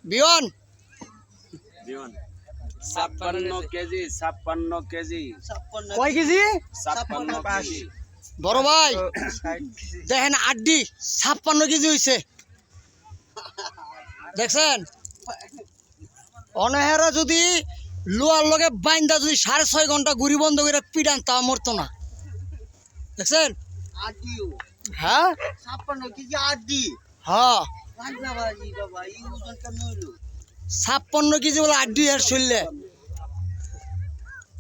বিয়ন বিয়ন 56 KG 56 KG কয় KG 56 KG বড় ভাই দেখেন আড্ডি 56 কেজি হইছে দেখছেন অনহেরা যদি লোয়ার লগে বাইন্দা যদি 6.5 ঘন্টা গুড়ি বন্ধ করে পিডান তা মরতো না দেখছেন আদিও হ্যাঁ 56 কেজি আদি হ্যাঁ বাজি বাবা এই ওজন কেন হলো 56 কেজি বলে আড্ডি আর শুনলে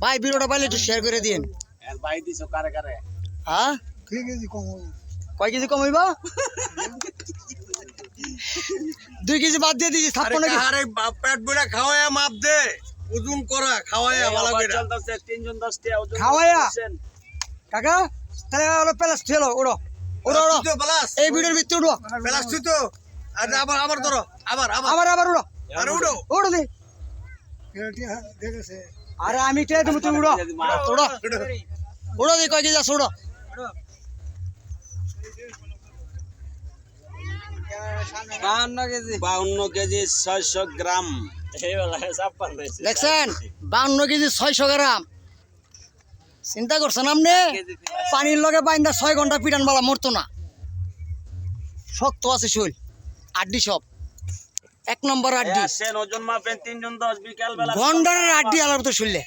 ভাই ভিডিওটা পাইলে একটু শেয়ার করে দিন এর ভাই দিছো কারে কারে হ্যাঁ 3 কেজি কম হবে কয় কেজি কম হইবা 2 কেজি বাদ দিয়ে দিছি 56 কেজি আরে পেট ভরে খাওয়ায়া মাপ দে ওজন করা খাওয়ায়া ভালো করে চলতেছে 3 জন 10 টা ওজন খাওয়ায়া? করছেন। কাকা তাহলে হলো প্লাস ঠেলো উড়ো উড়ো উড়ো তুই তো প্লাস এই ভিডিওর ভিতরে উড়ো প্লাস তুই তো আরে আবার আবার ধরো আবার আবার আবার উড়ো আরে উঠো উড়ো দি আরে আমি কে তুমি তুই উড়ো উড়ো উড়ো দি কয় কেজি আছে উড়ো 52 কেজি 52 কেজি 600 গ্রাম এই বলা 56 দেখছেন 52 কেজি 600 গ্রাম চিন্তা করছেন আপনি পানির লগে বাইন্দা 6 ঘন্টা পিটান বালা মরতো না শক্ত আছে শৈল আড্ডি সব 1 নম্বর আড্ডি আসেন ওজন মাপেন 3 জন 10 বিকাল বেলা গন্ডারের আড্ডি আলার তো শুনলে